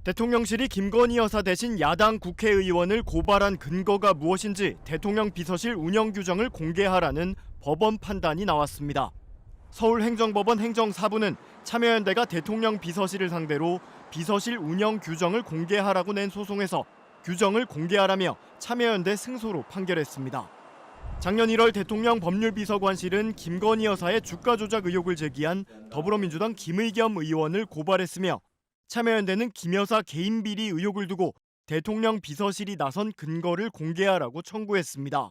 대통령실이 김건희 여사 대신 야당 국회의원을 고발한 근거가 무엇인지 대통령 비서실 운영 규정을 공개하라는 법원 판단이 나왔습니다. 서울행정법원 행정사부는 참여연대가 대통령 비서실을 상대로 비서실 운영 규정을 공개하라고 낸 소송에서 규정을 공개하라며 참여연대 승소로 판결했습니다. 작년 1월 대통령 법률비서관실은 김건희 여사의 주가 조작 의혹을 제기한 더불어민주당 김의겸 의원을 고발했으며 참여연대는 김 여사 개인 비리 의혹을 두고 대통령 비서실이 나선 근거를 공개하라고 청구했습니다.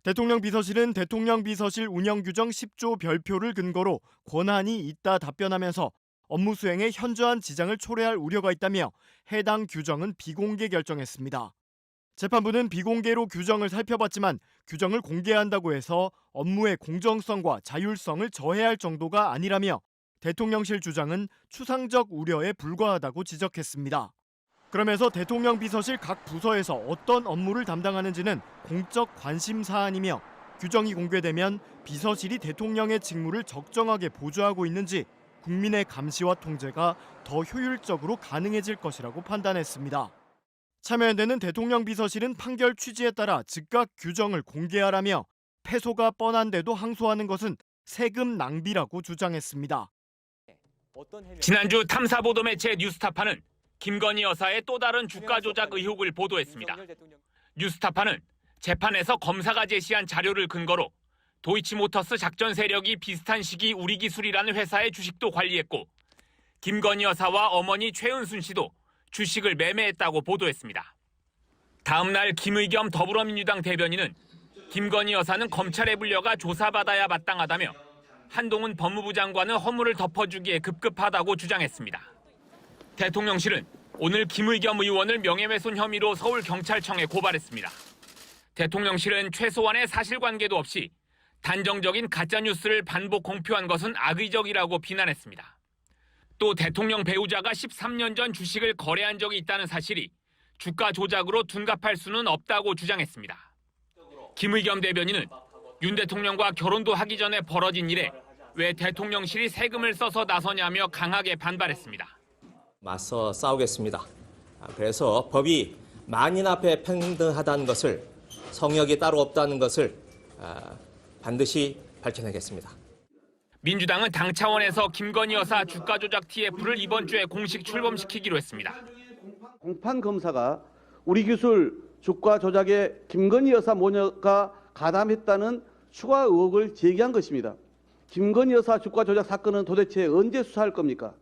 대통령 비서실은 대통령 비서실 운영 규정 10조 별표를 근거로 권한이 있다 답변하면서 업무 수행에 현저한 지장을 초래할 우려가 있다며 해당 규정은 비공개 결정했습니다. 재판부는 비공개로 규정을 살펴봤지만 규정을 공개한다고 해서 업무의 공정성과 자율성을 저해할 정도가 아니라며 대통령실 주장은 추상적 우려에 불과하다고 지적했습니다. 그러면서 대통령 비서실 각 부서에서 어떤 업무를 담당하는지는 공적 관심 사안이며 규정이 공개되면 비서실이 대통령의 직무를 적정하게 보좌하고 있는지 국민의 감시와 통제가 더 효율적으로 가능해질 것이라고 판단했습니다. 참여연대는 대통령 비서실은 판결 취지에 따라 즉각 규정을 공개하라며 패소가 뻔한데도 항소하는 것은 세금 낭비라고 주장했습니다. 지난주 탐사보도 매체 뉴스타파는 김건희 여사의 또 다른 주가 조작 의혹을 보도했습니다. 뉴스타파는 재판에서 검사가 제시한 자료를 근거로 도이치모터스 작전 세력이 비슷한 시기 우리기술이라는 회사의 주식도 관리했고 김건희 여사와 어머니 최은순 씨도 주식을 매매했다고 보도했습니다. 다음 날 김의겸 더불어민주당 대변인은 김건희 여사는 검찰에 불려가 조사받아야 마땅하다며 한동훈 법무부 장관은 허물을 덮어주기에 급급하다고 주장했습니다. 대통령실은 오늘 김의겸 의원을 명예훼손 혐의로 서울경찰청에 고발했습니다. 대통령실은 최소한의 사실관계도 없이 단정적인 가짜뉴스를 반복 공표한 것은 악의적이라고 비난했습니다. 또 대통령 배우자가 13년 전 주식을 거래한 적이 있다는 사실이 주가 조작으로 둔갑할 수는 없다고 주장했습니다. 김의겸 대변인은 윤 대통령과 결혼도 하기 전에 벌어진 일에 왜 대통령실이 세금을 써서 나서냐며 강하게 반발했습니다. 맞서 싸우겠습니다. 그래서 법이 만인 앞에 평등하다는 것을, 성역이 따로 없다는 것을 반드시 밝혀내겠습니다. 민주당은 당 차원에서 김건희 여사 주가 조작 TF를 이번 주에 공식 출범시키기로 했습니다. 공판 검사가 우리 기술 주가 조작에 김건희 여사 모녀가 가담했다는 추가 의혹을 제기한 것입니다. 김건희 여사 주가 조작 사건은 도대체 언제 수사할 겁니까?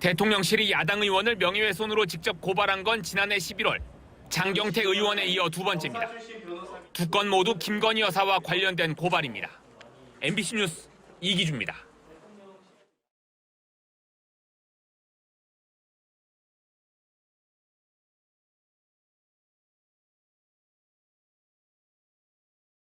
대통령실이 야당 의원을 명예훼손으로 직접 고발한 건 지난해 11월 장경태 의원에 이어 두 번째입니다. 두 건 모두 김건희 여사와 관련된 고발입니다. MBC 뉴스 이기주입니다.